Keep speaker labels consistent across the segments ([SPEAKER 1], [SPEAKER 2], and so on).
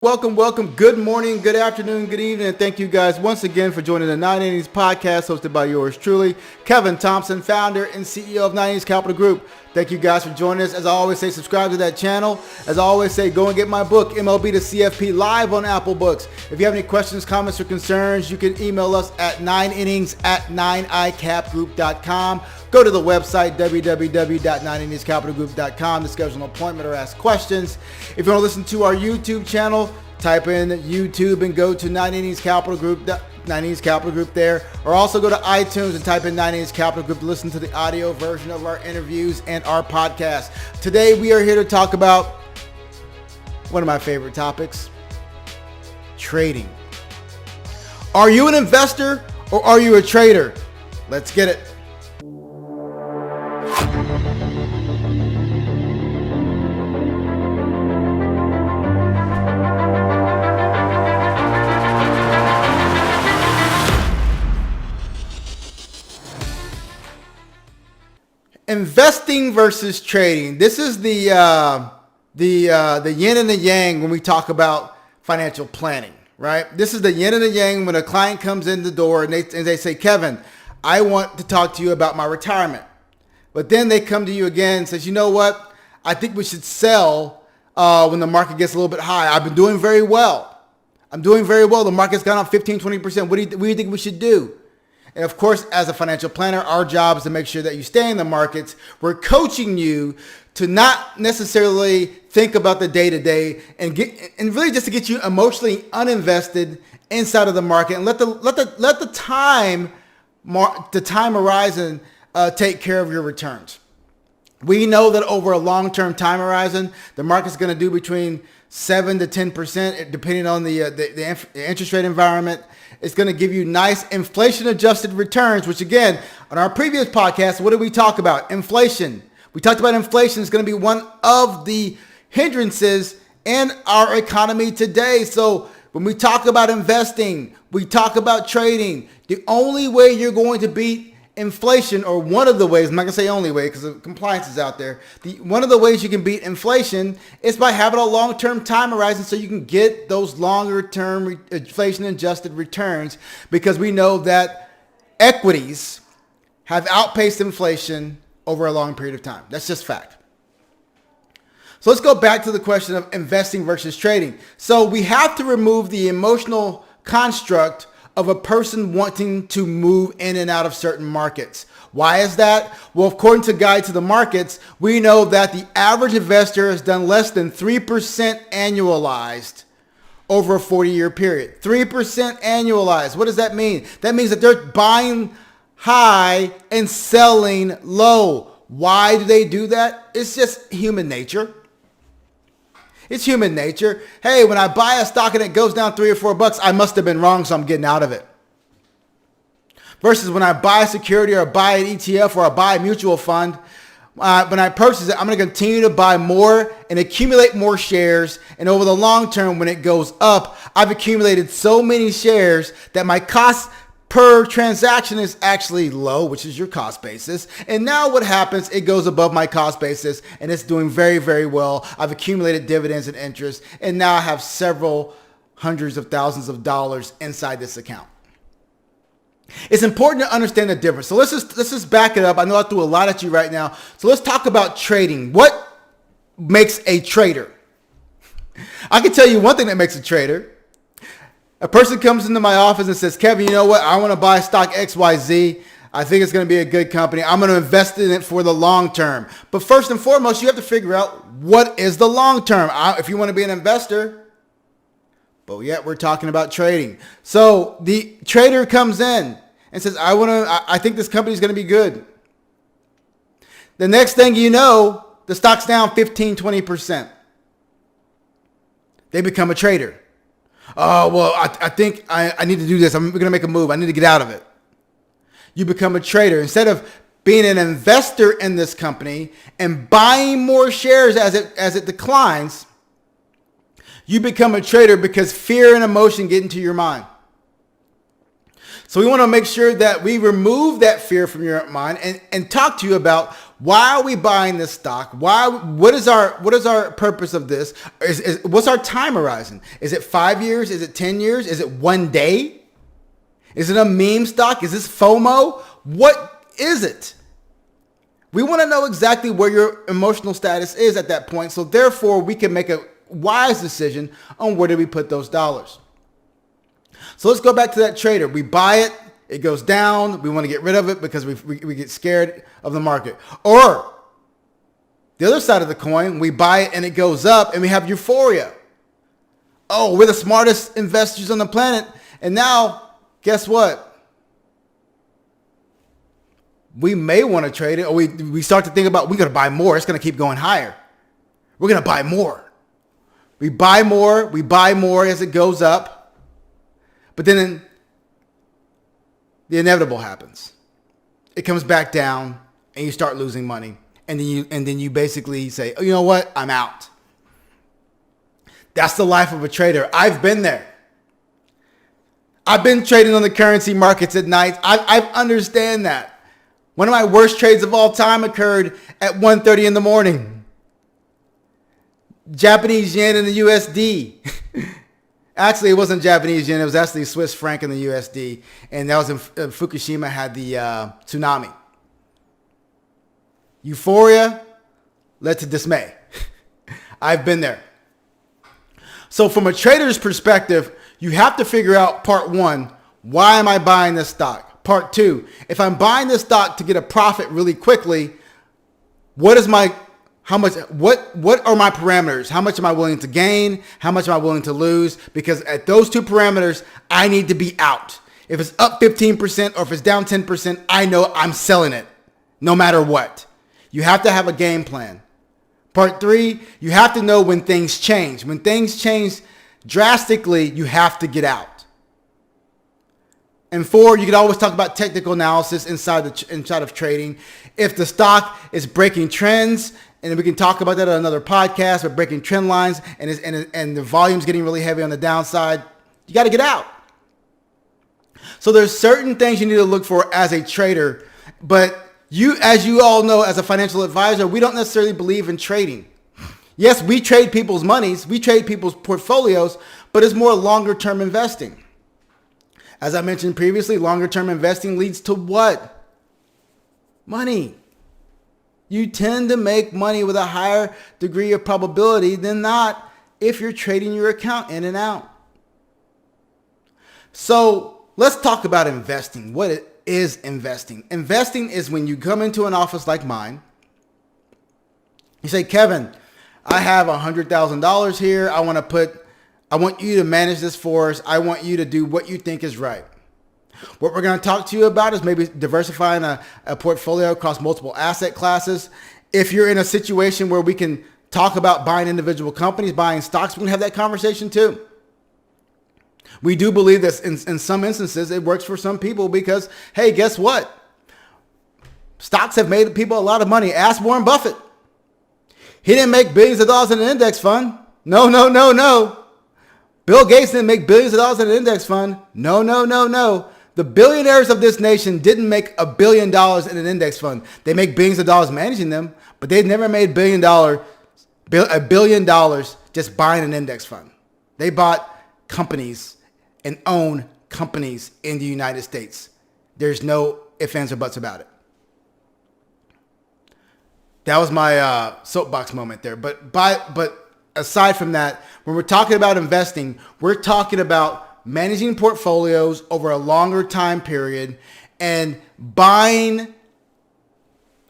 [SPEAKER 1] Welcome. Good morning, good afternoon, good evening, and thank you guys once again for joining the 9 Innings podcast hosted by yours truly, Kevin Thompson, founder and CEO of 9 Innings Capital Group. Thank you guys for joining us. As I always say, subscribe to that channel. As I always say, go and get my book, MLB to CFP, live on Apple Books. If you have any questions, comments, or concerns, you can email us at 9innings@9icapgroup.com. Go to the website, www.9inningscapitalgroup.com to schedule an appointment or ask questions. If you want to listen to our YouTube channel, type in YouTube and go to 9 Innings Capital Group, 9 Innings Capital Group there. Or also go to iTunes and type in 9 Innings Capital Group to listen to the audio version of our interviews and our podcast. Today we are here to talk about one of my favorite topics, trading. Are you an investor or are you a trader? Let's get it. Investing versus trading. This is the yin and the yang when we talk about financial planning, right? This is the yin and the yang when a client comes in the door and they say, Kevin, I want to talk to you about my retirement. But then they come to you again and says, you know what? I think we should sell when the market gets a little bit high. I've been doing very well. I'm doing very well. The market's gone up 15, 20%. What do you think we should do? And of course, as a financial planner, our job is to make sure that you stay in the markets. We're coaching you to not necessarily think about the day-to-day and really just to get you emotionally uninvested inside of the market and let the time horizon take care of your returns. We know that over a long-term time horizon, the market's going to do between 7 to 10%, depending on the interest rate environment. It's going to give you nice inflation-adjusted returns, which again, on our previous podcast, what did we talk about? Inflation. We talked about inflation is going to be one of the hindrances in our economy today. So when we talk about investing, we talk about trading. The only way you're going to beat inflation, or one of the ways, I'm not going to say only way because compliance is out there. One of the ways you can beat inflation is by having a long-term time horizon so you can get those longer-term inflation-adjusted returns, because we know that equities have outpaced inflation over a long period of time. That's just fact. So let's go back to the question of investing versus trading. So we have to remove the emotional construct of a person wanting to move in and out of certain markets. Why is that? Well, according to Guide to the Markets, we know that the average investor has done less than 3% annualized over a 40-year period. 3% annualized. What does that mean? That means that they're buying high and selling low. Why do they do that? It's just human nature. It's human nature. Hey, when I buy a stock and it goes down $3 or $4, I must have been wrong, so I'm getting out of it. Versus when I buy a security or I buy an ETF or I buy a mutual fund, when I purchase it, I'm going to continue to buy more and accumulate more shares. And over the long term, when it goes up, I've accumulated so many shares that my cost per transaction is actually low, which is your cost basis. And now what happens, it goes above my cost basis and it's doing very, very well. I've accumulated dividends and interest, and now I have several hundreds of thousands of dollars inside this account. It's important to understand the difference. So let's just back it up. I know I threw a lot at you right now. So let's talk about trading. What makes a trader? I can tell you one thing that makes a trader. A person comes into my office and says, Kevin, you know what? I want to buy stock XYZ. I think it's going to be a good company. I'm going to invest in it for the long term. But first and foremost, you have to figure out what is the long term. If you want to be an investor, but yet we're talking about trading. So the trader comes in and says, I think this company is going to be good. The next thing you know, the stock's down 15, 20%. They become a trader. Oh, well, I think I need to do this. I'm going to make a move. I need to get out of it. You become a trader. Instead of being an investor in this company and buying more shares as it declines, you become a trader because fear and emotion get into your mind. So we want to make sure that we remove that fear from your mind and talk to you about Why are we buying this stock? What is our purpose of this? What's our time horizon? Is it 5 years? Is it 10 years? Is it 1 day? Is it a meme stock? Is this FOMO? What is it? We want to know exactly where your emotional status is at that point. So therefore, we can make a wise decision on where do we put those dollars. So let's go back to that trader. We buy it. It goes down. We want to get rid of it because we get scared of the market. Or the other side of the coin, we buy it and it goes up and we have euphoria. Oh, we're the smartest investors on the planet. And now, guess what? We may want to trade it, or we start to think about, we're going to buy more. It's going to keep going higher. We're going to buy more. We buy more as it goes up. But then the inevitable happens. It comes back down and you start losing money. And then you basically say, oh, you know what? I'm out. That's the life of a trader. I've been there. I've been trading on the currency markets at night. I understand that. One of my worst trades of all time occurred at 1:30 in the morning. Japanese yen and the USD. Actually, it wasn't Japanese yen. It was actually Swiss franc and the USD. And that was in Fukushima had the tsunami. Euphoria led to dismay. I've been there. So from a trader's perspective, you have to figure out part one, why am I buying this stock? Part two, if I'm buying this stock to get a profit really quickly, what are my parameters? How much am I willing to gain? How much am I willing to lose? Because at those two parameters, I need to be out. If it's up 15% or if it's down 10%, I know I'm selling it no matter what. You have to have a game plan. Part three, you have to know when things change. When things change drastically, you have to get out. And four, you can always talk about technical analysis inside of trading. If the stock is breaking trends, and we can talk about that on another podcast, but breaking trend lines and the volume's getting really heavy on the downside, you got to get out. So there's certain things you need to look for as a trader, but as you all know, as a financial advisor, we don't necessarily believe in trading. Yes, we trade people's monies, we trade people's portfolios, but it's more longer term investing. As I mentioned previously, longer term investing leads to what? Money. You tend to make money with a higher degree of probability than not if you're trading your account in and out. So let's talk about investing. What it is investing. Investing is when you come into an office like mine. You say, Kevin, I have $100,000 here. I want you to manage this for us. I want you to do what you think is right. What we're going to talk to you about is maybe diversifying a portfolio across multiple asset classes. If you're in a situation where we can talk about buying individual companies, buying stocks, we can have that conversation too. We do believe that in some instances it works for some people because, hey, guess what? Stocks have made people a lot of money. Ask Warren Buffett. He didn't make billions of dollars in an index fund. No. Bill Gates didn't make billions of dollars in an index fund. No. The billionaires of this nation didn't make $1 billion in an index fund. They make billions of dollars managing them, but they've never made $1 billion just buying an index fund. They bought companies and own companies in the United States. There's no ifs, ands, or buts about it. That was my soapbox moment there. But aside from that, when we're talking about investing, we're talking about managing portfolios over a longer time period and buying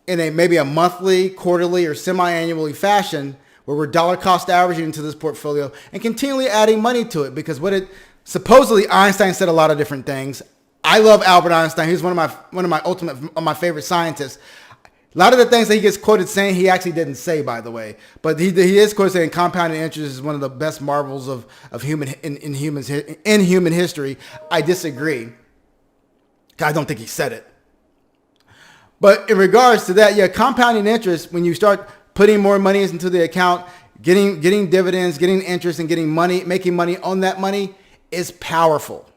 [SPEAKER 1] in maybe a monthly, quarterly, or semi-annually fashion where we're dollar cost averaging into this portfolio and continually adding money to it. Because supposedly Einstein said a lot of different things. I love Albert Einstein. He's one of my favorite scientists. A lot of the things that he gets quoted saying, he actually didn't say, by the way. But he is quoted saying compounding interest is one of the best marvels of human history. I disagree. I don't think he said it. But in regards to that, yeah, compounding interest, when you start putting more money into the account, getting dividends, getting interest, and getting money, making money on that money is powerful.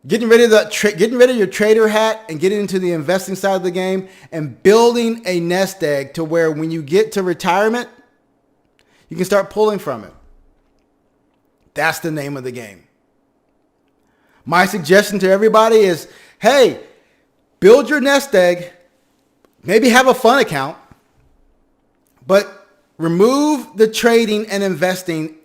[SPEAKER 1] getting rid of your trader hat and getting into the investing side of the game and building a nest egg to where when you get to retirement, you can start pulling from it. That's the name of the game. My suggestion to everybody is, hey, build your nest egg, maybe have a fun account, but remove the trading and investing.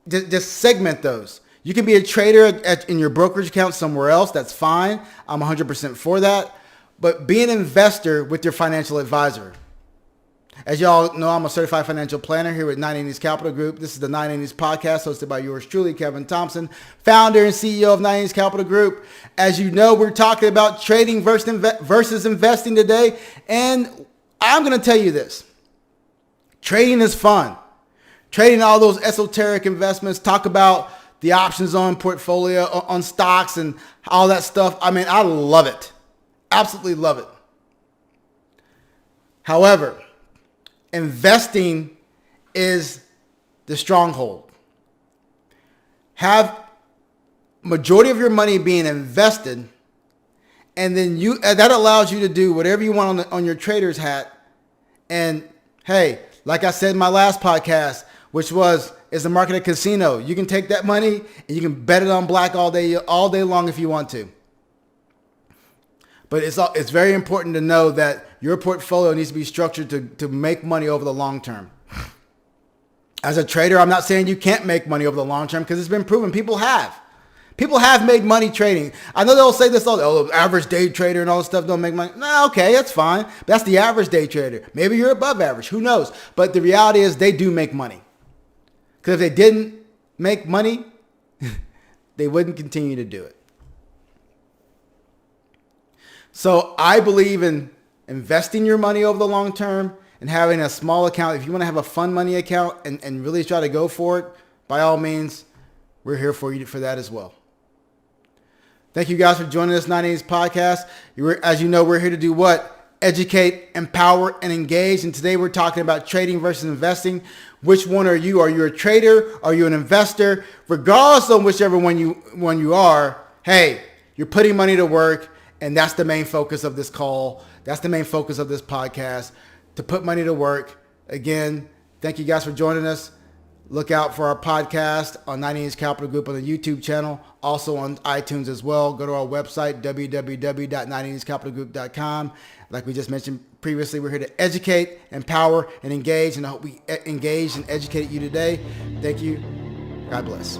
[SPEAKER 1] Just segment those. You can be a trader in your brokerage account somewhere else. That's fine. I'm 100% for that. But be an investor with your financial advisor. As y'all know, I'm a certified financial planner here with 980s Capital Group. This is the 980s podcast hosted by yours truly, Kevin Thompson, founder and CEO of 980s Capital Group. As you know, we're talking about trading versus investing today. And I'm going to tell you this. Trading is fun. Trading all those esoteric investments, talk about the options on portfolio, on stocks and all that stuff. I mean, I love it. Absolutely love it. However, investing is the stronghold. Have majority of your money being invested, and then that allows you to do whatever you want on your trader's hat. And hey, like I said in my last podcast, which is the market a casino? You can take that money and you can bet it on black all day long if you want to. But it's very important to know that your portfolio needs to be structured to make money over the long term. As a trader, I'm not saying you can't make money over the long term because it's been proven people have. People have made money trading. I know they'll say this all, the average day trader and all this stuff don't make money. No, okay, that's fine. That's the average day trader. Maybe you're above average. Who knows? But the reality is they do make money. Because if they didn't make money, they wouldn't continue to do it. So I believe in investing your money over the long term and having a small account. If you want to have a fun money account and really try to go for it, by all means, we're here for you for that as well. Thank you guys for joining us, 980s podcast. As you know, we're here to do what? Educate, empower, and engage. And today we're talking about trading versus investing. Which one are you? Are you a trader? Are you an investor? Regardless of whichever one you are, hey, you're putting money to work. And that's the main focus of this call. That's the main focus of this podcast, to put money to work. Again, thank you guys for joining us. Look out for our podcast on 980s Capital Group on the YouTube channel, also on iTunes as well. Go to our website, www.980scapitalgroup.com. Like we just mentioned previously, we're here to educate, empower, and engage. And I hope we engaged and educated you today. Thank you. God bless.